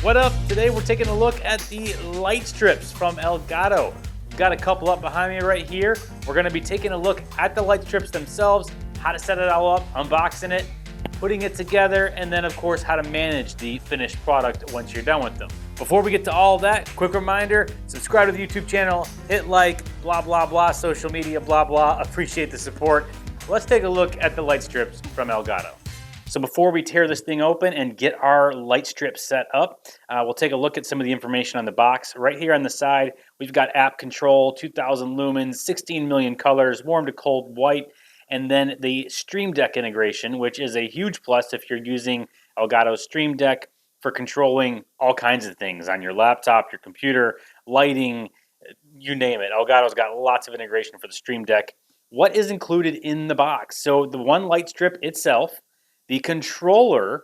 What up? Today we're taking a look at the light strips from Elgato. We've got a couple up behind me right here. We're going to be taking a look at the light strips themselves, how to set it all up, unboxing it, putting it together, and then of course how to manage the finished product once you're done with them. Before we get to all that, quick reminder, subscribe to the YouTube channel, hit like, blah, blah, blah, social media, blah, blah. Appreciate the support. Let's take a look at the light strips from Elgato. So before we tear this thing open and get our light strip set up, we'll take a look at some of the information on the box. Right here on the side, we've got app control, 2000 lumens, 16 million colors, warm to cold white, and then the Stream Deck integration, which is a huge plus if you're using Elgato's Stream Deck for controlling all kinds of things on your laptop, your computer, lighting, you name it. Elgato's got lots of integration for the Stream Deck. What is included in the box? So the one light strip itself, the controller,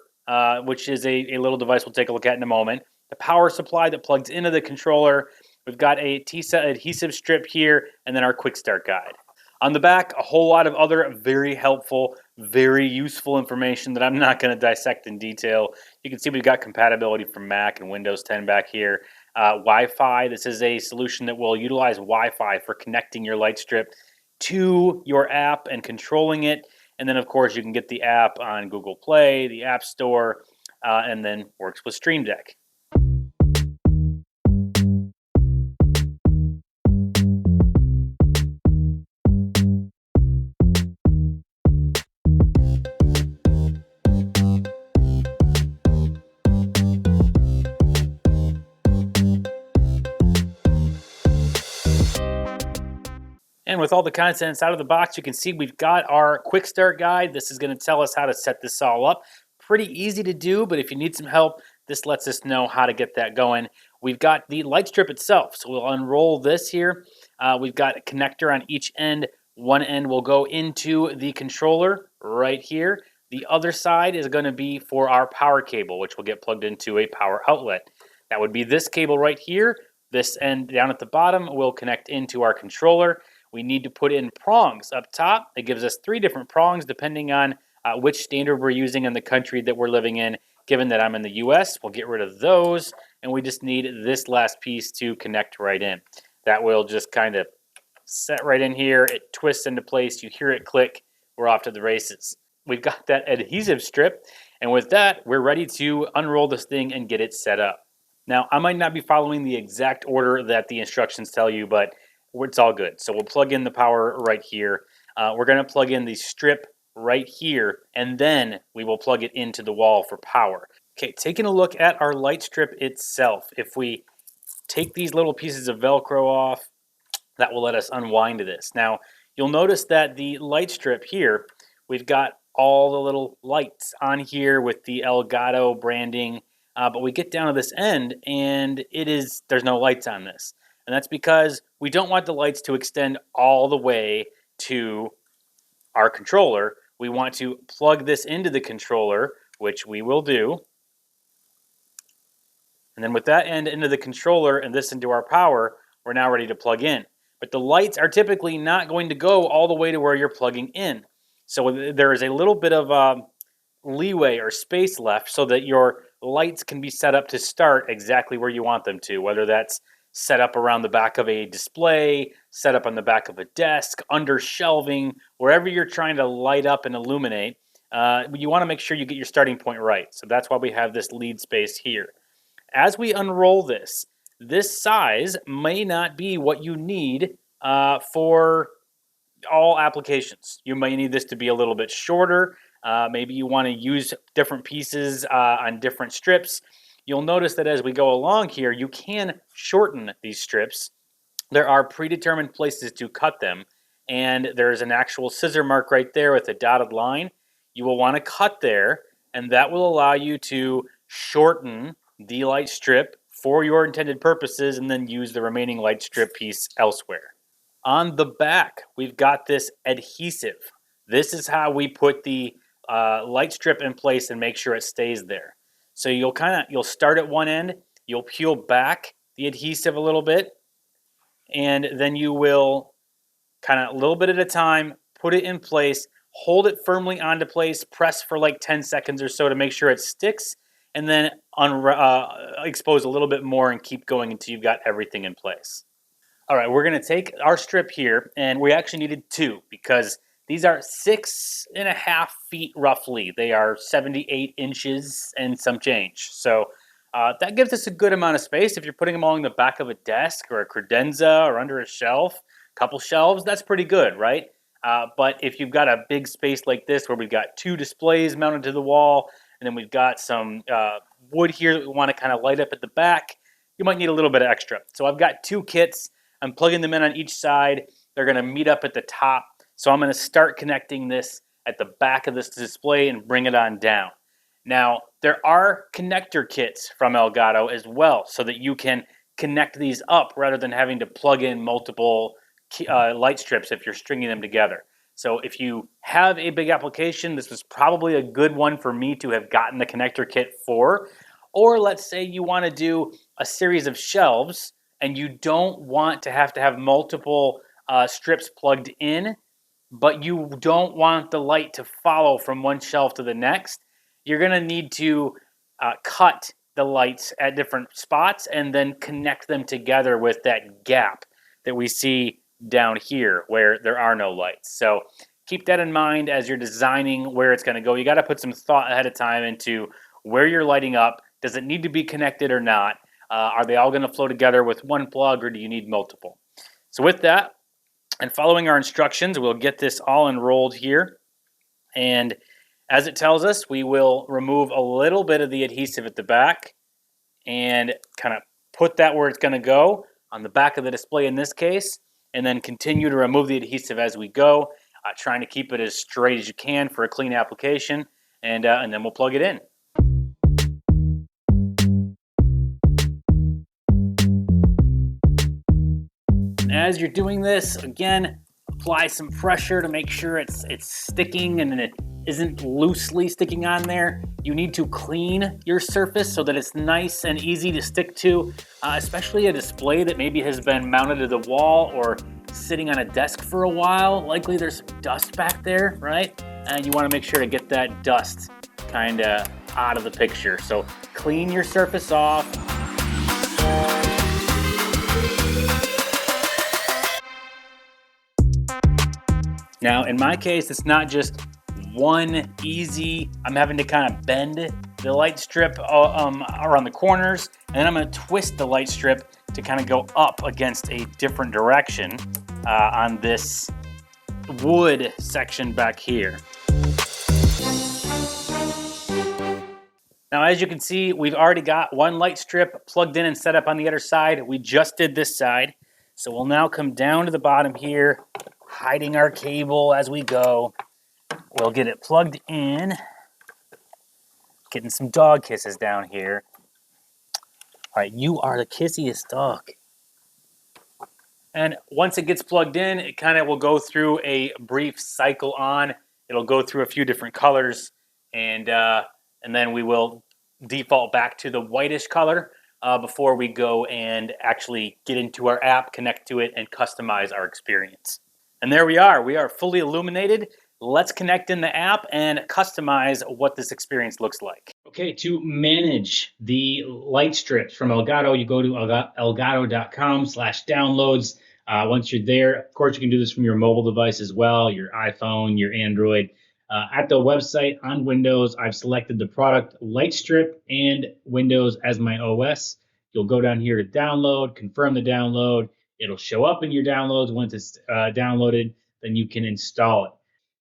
which is a little device we'll take a look at in a moment, the power supply that plugs into the controller, we've got a T-set adhesive strip here, and then our quick start guide. On the back, a whole lot of other very helpful, very useful information that I'm not going to dissect in detail. You can see we've got compatibility for Mac and Windows 10 back here. Wi-Fi, this is a solution that will utilize Wi-Fi for connecting your light strip to your app and controlling it. And then, of course, you can get the app on Google Play, the App Store, and then works with Stream Deck. And with all the contents out of the box, you can see we've got our quick start guide. This is going to tell us how to set this all up. Pretty easy to do, but if you need some help, this lets us know how to get that going. We've got the light strip itself, so we'll unroll this here. We've got a connector on each end. One end will go into the controller right here. The other side is going to be for our power cable, which will get plugged into a power outlet. That would be this cable right here. This end down at the bottom will connect into our controller. We need to put in prongs up top. It gives us 3 different prongs depending on which standard we're using in the country that we're living in. Given that I'm in the US, we'll get rid of those, and we just need this last piece to connect right in. That will just kind of set right in here. It twists into place. You hear it click. We're off to the races. We've got that adhesive strip, and with that, we're ready to unroll this thing and get it set up. Now, I might not be following the exact order that the instructions tell you, but it's all good. So we'll plug in the power right here. We're going to plug in the strip right here, and then we will plug it into the wall for power. Okay, taking a look at our light strip itself. If we take these little pieces of Velcro off, that will let us unwind this. Now, you'll notice that the light strip here, we've got all the little lights on here with the Elgato branding, but we get down to this end, and there's no lights on this. And that's because we don't want the lights to extend all the way to our controller. We want to plug this into the controller, which we will do. And then with that end into the controller and this into our power, we're now ready to plug in. But the lights are typically not going to go all the way to where you're plugging in. So there is a little bit of leeway or space left so that your lights can be set up to start exactly where you want them to, whether that's set up around the back of a display, set up on the back of a desk, under shelving, wherever you're trying to light up and illuminate. You want to make sure you get your starting point right. So that's why we have this lead space here. As we unroll this size may not be what you need for all applications. You may need this to be a little bit shorter. Maybe you want to use different pieces on different strips. You'll notice that as we go along here, you can shorten these strips. There are predetermined places to cut them, and there's an actual scissor mark right there with a dotted line. You will want to cut there, and that will allow you to shorten the light strip for your intended purposes and then use the remaining light strip piece elsewhere. On the back, we've got this adhesive. This is how we put the light strip in place and make sure it stays there. So you'll start at one end, you'll peel back the adhesive a little bit, and then you will kind of a little bit at a time, put it in place, hold it firmly onto place, press for like 10 seconds or so to make sure it sticks, and then expose a little bit more and keep going until you've got everything in place. All right, we're going to take our strip here, and we actually needed two because these are 6.5 feet roughly. They are 78 inches and some change. So that gives us a good amount of space. If you're putting them along the back of a desk or a credenza or under a shelf, a couple shelves, that's pretty good, right? But if you've got a big space like this where we've got two displays mounted to the wall, and then we've got some wood here that we want to kind of light up at the back, you might need a little bit of extra. So I've got two kits. I'm plugging them in on each side. They're going to meet up at the top. So I'm going to start connecting this at the back of this display and bring it on down. Now, there are connector kits from Elgato as well so that you can connect these up rather than having to plug in multiple light strips if you're stringing them together. So if you have a big application, this was probably a good one for me to have gotten the connector kit for. Or let's say you want to do a series of shelves and you don't want to have multiple strips plugged in, but you don't want the light to follow from one shelf to the next, you're going to need to cut the lights at different spots and then connect them together with that gap that we see down here where there are no lights. So keep that in mind as you're designing where it's going to go. You got to put some thought ahead of time into where you're lighting up. Does it need to be connected or not? Are they all going to flow together with one plug, or do you need multiple? So with that, and following our instructions, we'll get this all enrolled here. And as it tells us, we will remove a little bit of the adhesive at the back and kind of put that where it's going to go on the back of the display in this case, and then continue to remove the adhesive as we go, trying to keep it as straight as you can for a clean application, and then we'll plug it in. As you're doing this, again, apply some pressure to make sure it's sticking and it isn't loosely sticking on there. You need to clean your surface so that it's nice and easy to stick to, especially a display that maybe has been mounted to the wall or sitting on a desk for a while. Likely there's some dust back there, right? And you want to make sure to get that dust kind of out of the picture. So clean your surface off. Now, in my case, it's not just one easy, I'm having to kind of bend the light strip around the corners, and then I'm going to twist the light strip to kind of go up against a different direction on this wood section back here. Now, as you can see, we've already got one light strip plugged in and set up on the other side. We just did this side. So we'll now come down to the bottom here, hiding our cable as we go. We'll get it plugged in. Getting some dog kisses down here. All right, you are the kissiest dog. And once it gets plugged in, it kind of will go through a brief cycle on. It'll go through a few different colors, and then we will default back to the whitish color before we go and actually get into our app, connect to it, and customize our experience. And there we are. We are fully illuminated. Let's connect in the app and customize what this experience looks like. Okay, to manage the light strips from Elgato, you go to elgato.com/downloads. Once you're there, of course, you can do this from your mobile device as well, your iPhone, your Android. At the website on Windows, I've selected the product light strip and Windows as my OS. You'll go down here to download, confirm the download. It'll show up in your downloads. Once it's downloaded, then you can install it.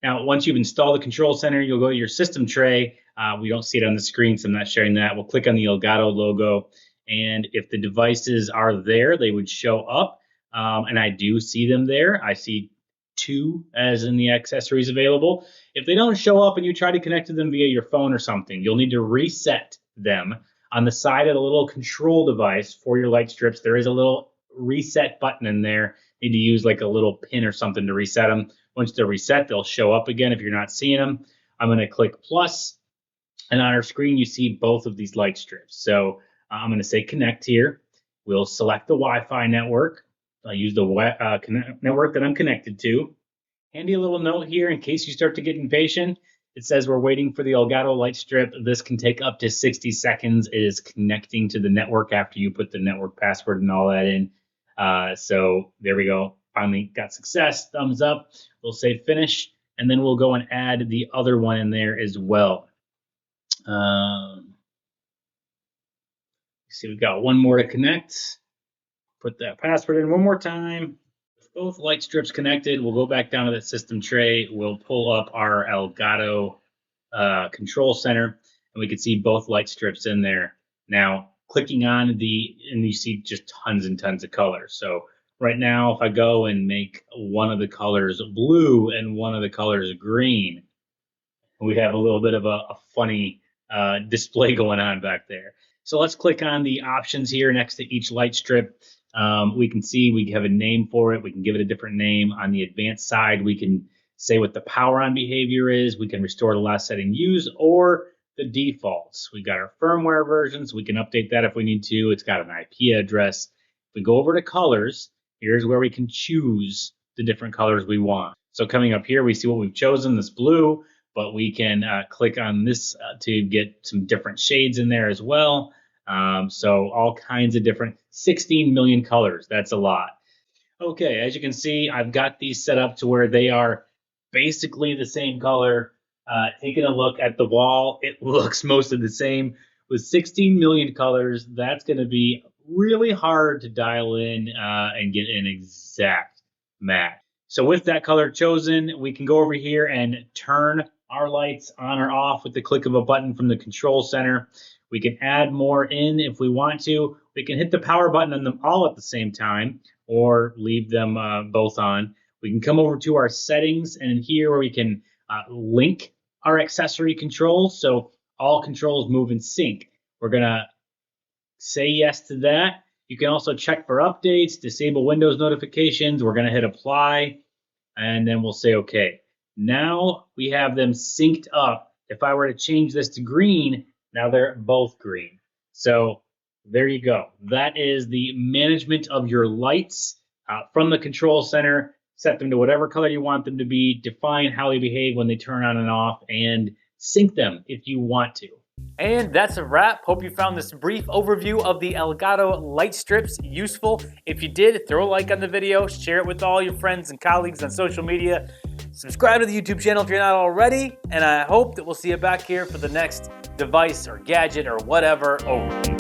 Now, once you've installed the control center, you'll go to your system tray. We don't see it on the screen, so I'm not sharing that. We'll click on the Elgato logo, and if the devices are there, they would show up, and I do see them there. I see 2 as in the accessories available. If they don't show up and you try to connect to them via your phone or something, you'll need to reset them. On the side of the little control device for your light strips, there is a little reset button in there. You need to use like a little pin or something to reset them. Once they're reset, they'll show up again if you're not seeing them. I'm going to click plus, and on our screen you see both of these light strips. So I'm going to say connect here. We'll select the Wi-Fi network. I'll use the network that I'm connected to. Handy little note here in case you start to get impatient. It says we're waiting for the Elgato light strip. This can take up to 60 seconds. It is connecting to the network after you put the network password and all that in. So there we go. Finally got success. Thumbs up. We'll say finish, and then we'll go and add the other one in there as well. See, we've got one more to connect. Put that password in one more time. With both light strips connected, we'll go back down to that system tray. We'll pull up our Elgato control center, and we can see both light strips in there. Now, clicking on and you see just tons and tons of colors. So right now, if I go and make one of the colors blue and one of the colors green, we have a little bit of a funny display going on back there. So let's click on the options here next to each light strip. We can see we have a name for it. We can give it a different name. On the advanced side, we can say what the power on behavior is. We can restore the last setting used or the defaults. We got our firmware versions. We can update that if we need to. It's got an IP address. If we go over to colors, here's where we can choose the different colors we want. So coming up here, we see what we've chosen, this blue, but we can click on this to get some different shades in there as well. So all kinds of different 16 million colors. That's a lot. Okay, as you can see, I've got these set up to where they are basically the same color. Taking a look at the wall, it looks most of the same. With 16 million colors, that's going to be really hard to dial in and get an exact match. So with that color chosen, we can go over here and turn our lights on or off with the click of a button from the control center. We can add more in if we want to. We can hit the power button on them all at the same time or leave them both on. We can come over to our settings, and here where we can link our accessory controls, so all controls move in sync. We're gonna say yes to that. You can also check for updates, disable Windows notifications. We're gonna hit apply, and then we'll say okay. Now we have them synced up. If I were to change this to green, now they're both green. So there you go. That is the management of your lights from the control center. Set them to whatever color you want them to be, define how they behave when they turn on and off, and sync them if you want to. And that's a wrap. Hope you found this brief overview of the Elgato light strips useful. If you did, throw a like on the video, share it with all your friends and colleagues on social media. Subscribe to the YouTube channel if you're not already, and I hope that we'll see you back here for the next device or gadget or whatever. Over.